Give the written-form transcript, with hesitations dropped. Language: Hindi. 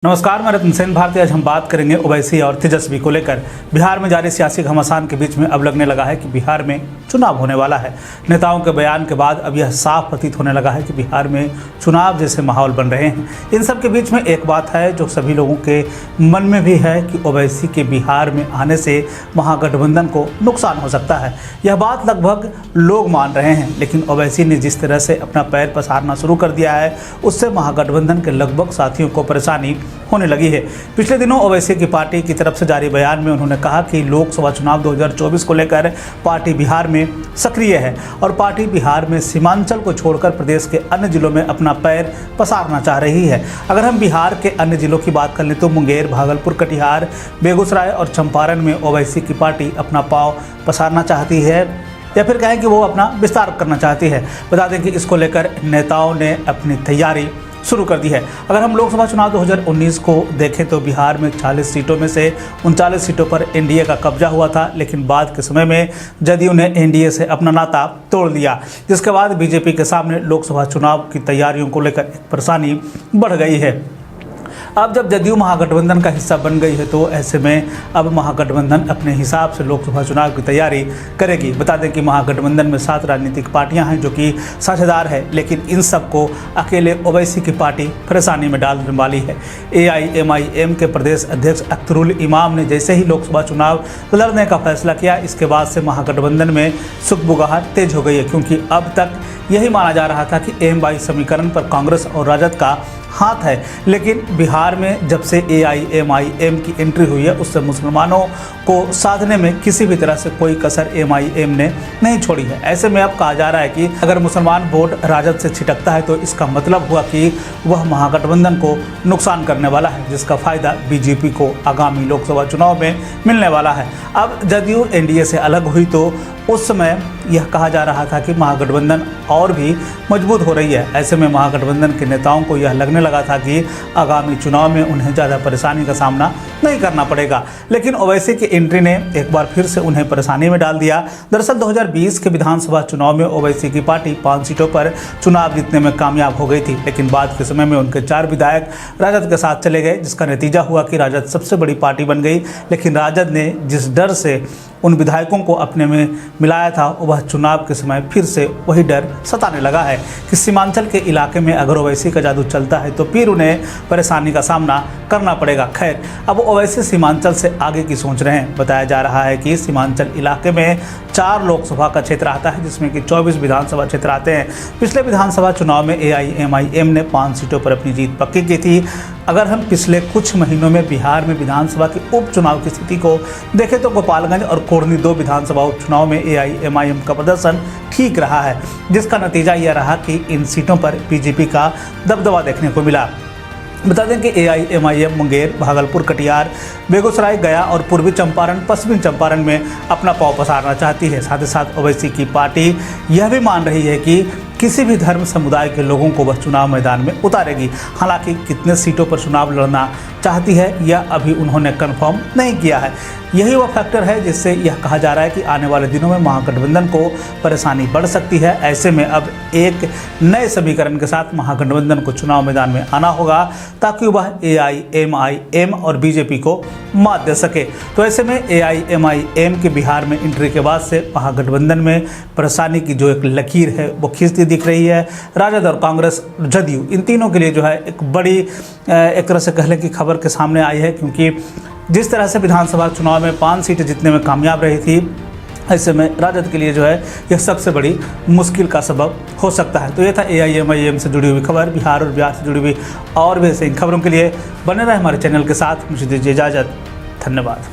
नमस्कार, मैं रतन सेन भारती। आज हम बात करेंगे ओवैसी और तेजस्वी को लेकर। बिहार में जारी सियासी घमासान के बीच में अब लगने लगा है कि बिहार में चुनाव होने वाला है। नेताओं के बयान के बाद अब यह साफ प्रतीत होने लगा है कि बिहार में चुनाव जैसे माहौल बन रहे हैं। इन सब के बीच में एक बात है जो सभी लोगों के मन में भी है कि ओवैसी के बिहार में आने से महागठबंधन को नुकसान हो सकता है। यह बात लगभग लोग मान रहे हैं, लेकिन ओवैसी ने जिस तरह से अपना पैर पसारना शुरू कर दिया है उससे महागठबंधन के लगभग साथियों को परेशानी होने लगी है। पिछले दिनों ओवैसी की पार्टी की तरफ से जारी बयान में उन्होंने कहा कि लोकसभा चुनाव 2024 को लेकर पार्टी बिहार में सक्रिय है और पार्टी बिहार में सीमांचल को छोड़कर प्रदेश के अन्य जिलों में अपना पैर पसारना चाह रही है। अगर हम बिहार के अन्य जिलों की बात कर लें तो मुंगेर, भागलपुर, कटिहार, बेगूसराय और चंपारण में ओवैसी की पार्टी अपना पांव पसारना चाहती है या फिर कहें कि वो अपना विस्तार करना चाहती है। बता दें कि इसको लेकर नेताओं ने अपनी तैयारी शुरू कर दी है। अगर हम लोकसभा चुनाव 2019 को देखें तो बिहार में 40 सीटों में से 39 सीटों पर एनडीए का कब्जा हुआ था, लेकिन बाद के समय में जदयू ने एनडीए से अपना नाता तोड़ दिया, जिसके बाद बीजेपी के सामने लोकसभा चुनाव की तैयारियों को लेकर एक परेशानी बढ़ गई है। अब जब जदयू महागठबंधन का हिस्सा बन गई है तो ऐसे में अब महागठबंधन अपने हिसाब से लोकसभा चुनाव की तैयारी करेगी। बता दें कि महागठबंधन में 7 राजनीतिक पार्टियां हैं जो कि साझेदार है, लेकिन इन सबको अकेले ओवैसी की पार्टी परेशानी में डालने वाली है। AIMIM के प्रदेश अध्यक्ष अख्तरुल इमाम ने जैसे ही लोकसभा चुनाव लड़ने का फैसला किया, इसके बाद से महागठबंधन में सुगबुगाहट तेज हो गई है, क्योंकि अब तक यही माना जा रहा था कि M-22 समीकरण पर कांग्रेस और राजद का हाथ है, लेकिन बिहार में जब से AIMIM की एंट्री हुई है उससे मुसलमानों को साधने में किसी भी तरह से कोई कसर MIM ने नहीं छोड़ी है। ऐसे में अब कहा जा रहा है कि अगर मुसलमान वोट राजद से छिटकता है तो इसका मतलब हुआ कि वह महागठबंधन को नुकसान करने वाला है, जिसका फायदा बीजेपी को आगामी लोकसभा चुनाव में मिलने वाला है। अब जदयू एनडीए से अलग हुई तो उस समय यह कहा जा रहा था कि महागठबंधन और भी मजबूत हो रही है। ऐसे में महागठबंधन के नेताओं को यह लगने लगा था कि आगामी चुनाव में उन्हें ज़्यादा परेशानी का सामना नहीं करना पड़ेगा, लेकिन ओवैसी की एंट्री ने एक बार फिर से उन्हें परेशानी में डाल दिया। दरअसल 2020 के विधानसभा चुनाव में ओवैसी की पार्टी 5 सीटों पर चुनाव जीतने में कामयाब हो गई थी, लेकिन बाद के समय में उनके 4 विधायक राजद के साथ चले गए, जिसका नतीजा हुआ कि राजद सबसे बड़ी पार्टी बन गई। लेकिन राजद ने जिस डर से उन विधायकों को अपने में मिलाया था, वह चुनाव के समय फिर से वही डर सताने लगा है कि सीमांचल के इलाके में अगर ओवैसी का जादू चलता है तो फिर उन्हें परेशानी का सामना करना पड़ेगा। खैर, अब ओवैसी सीमांचल से आगे की सोच रहे हैं। बताया जा रहा है कि सीमांचल इलाके में 4 लोकसभा का क्षेत्र आता है, जिसमें कि 24 विधानसभा क्षेत्र आते हैं। पिछले विधानसभा चुनाव में AIMIM ने 5 सीटों पर अपनी जीत पक्की की थी। अगर हम पिछले कुछ महीनों में बिहार में विधानसभा के उपचुनाव की स्थिति को देखें तो गोपालगंज और कोरनी 2 विधानसभा उपचुनाव में AIMIM का प्रदर्शन ठीक रहा है, जिसका नतीजा यह रहा कि इन सीटों पर बीजेपी का दबदबा देखने को मिला। बता दें कि AIMIM मुंगेर, भागलपुर, कटिहार, बेगूसराय, गया और पूर्वी चंपारण, पश्चिमी चंपारण में अपना पांव पसारना चाहती है। साथ ही साथ ओवैसी की पार्टी यह भी मान रही है कि किसी भी धर्म समुदाय के लोगों को वह चुनाव मैदान में उतारेगी। हालांकि कितने सीटों पर चुनाव लड़ना चाहती है यह अभी उन्होंने कंफर्म नहीं किया है। यही वह फैक्टर है जिससे यह कहा जा रहा है कि आने वाले दिनों में महागठबंधन को परेशानी बढ़ सकती है। ऐसे में अब एक नए समीकरण के साथ महागठबंधन को चुनाव मैदान में आना होगा ताकि वह AIMIM और बीजेपी को मात दे सके। तो ऐसे में AIMIM के बिहार में एंट्री के बाद से महागठबंधन में परेशानी की जो एक लकीर है वो खींचती दिख रही है। राजद और कांग्रेस, जदयू, इन तीनों के लिए जो है एक बड़ी एक तरह से कह लें कि खबर के सामने आई है, क्योंकि जिस तरह से विधानसभा चुनाव में 5 सीटें जीतने में कामयाब रही थी, ऐसे में राजद के लिए जो है यह सबसे बड़ी मुश्किल का सबब हो सकता है। तो ये था AIMIM से जुड़ी हुई खबर। बिहार और बिहार से जुड़ी हुई और भी ऐसे इन खबरों के लिए बने रहे हमारे चैनल के साथ। मुझे दीजिए इजाज़त। धन्यवाद।